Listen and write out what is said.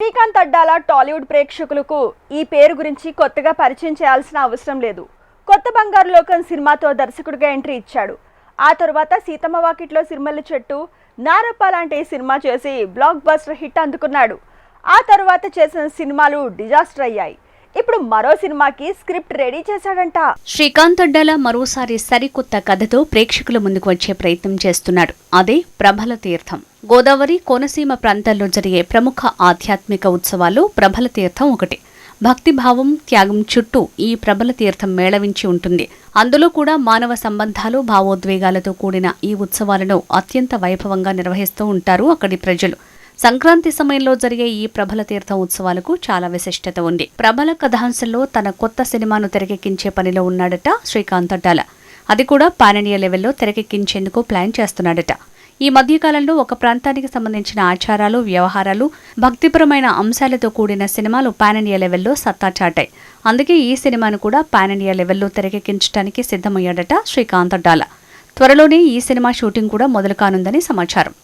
శ్రీకాంత్ అడ్డాల టాలీవుడ్ ప్రేక్షకులకు ఈ పేరు గురించి కొత్తగా పరిచయం చేయాల్సిన అవసరం లేదు. కొత్త బంగారు లోకం సినిమాతో దర్శకుడిగా ఎంట్రీ ఇచ్చాడు. ఆ తర్వాత సీతమ్మ వాకిట్లో సిరిమల్లె చెట్టు, నారప్ప లాంటి సినిమా చేసి బ్లాక్ బస్టర్ హిట్ అందుకున్నాడు. ఆ తర్వాత చేసిన సినిమాలు డిజాస్టర్ అయ్యాయి. ఇప్పుడు మరో సినిమాకి స్క్రిప్ట్ రెడీ చేశాడంట. శ్రీకాంత్ అడ్డాల మరోసారి సరికొత్త కథతో ప్రేక్షకుల ముందుకు వచ్చే ప్రయత్నం చేస్తున్నాడు. అదే ప్రభల తీర్థం. గోదావరి, కోనసీమ ప్రాంతాల్లో జరిగే ప్రముఖ ఆధ్యాత్మిక ఉత్సవాల్లో ప్రభల తీర్థం ఒకటి. భక్తిభావం, త్యాగం చుట్టూ ఈ ప్రభల తీర్థం మేళవించి ఉంటుంది. అందులో కూడా మానవ సంబంధాలు, భావోద్వేగాలతో కూడిన ఈ ఉత్సవాలను అత్యంత వైభవంగా నిర్వహిస్తూ ఉంటారు అక్కడి ప్రజలు. సంక్రాంతి సమయంలో జరిగే ఈ ప్రభల తీర్థం ఉత్సవాలకు చాలా విశిష్టత ఉంది. ప్రభల కథాంశంలో తన కొత్త సినిమాను తెరకెక్కించే పనిలో ఉన్నాడట శ్రీకాంత్ అడ్డాల. అది కూడా పాన్ ఇండియా లెవెల్లో తెరకెక్కించేందుకు ప్లాన్ చేస్తున్నాడట. ఈ మధ్యకాలంలో ఒక ప్రాంతానికి సంబంధించిన ఆచారాలు, వ్యవహారాలు, భక్తిపరమైన అంశాలతో కూడిన సినిమాలు పాన్ ఇండియా లెవెల్లో సత్తా చాటాయి. అందుకే ఈ సినిమాను కూడా పాన్ ఇండియా లెవెల్లో తెరకెక్కించడానికి సిద్ధమయ్యాడట శ్రీకాంత్ అడ్డాల. త్వరలోనే ఈ సినిమా షూటింగ్ కూడా మొదలు కానుందని సమాచారం.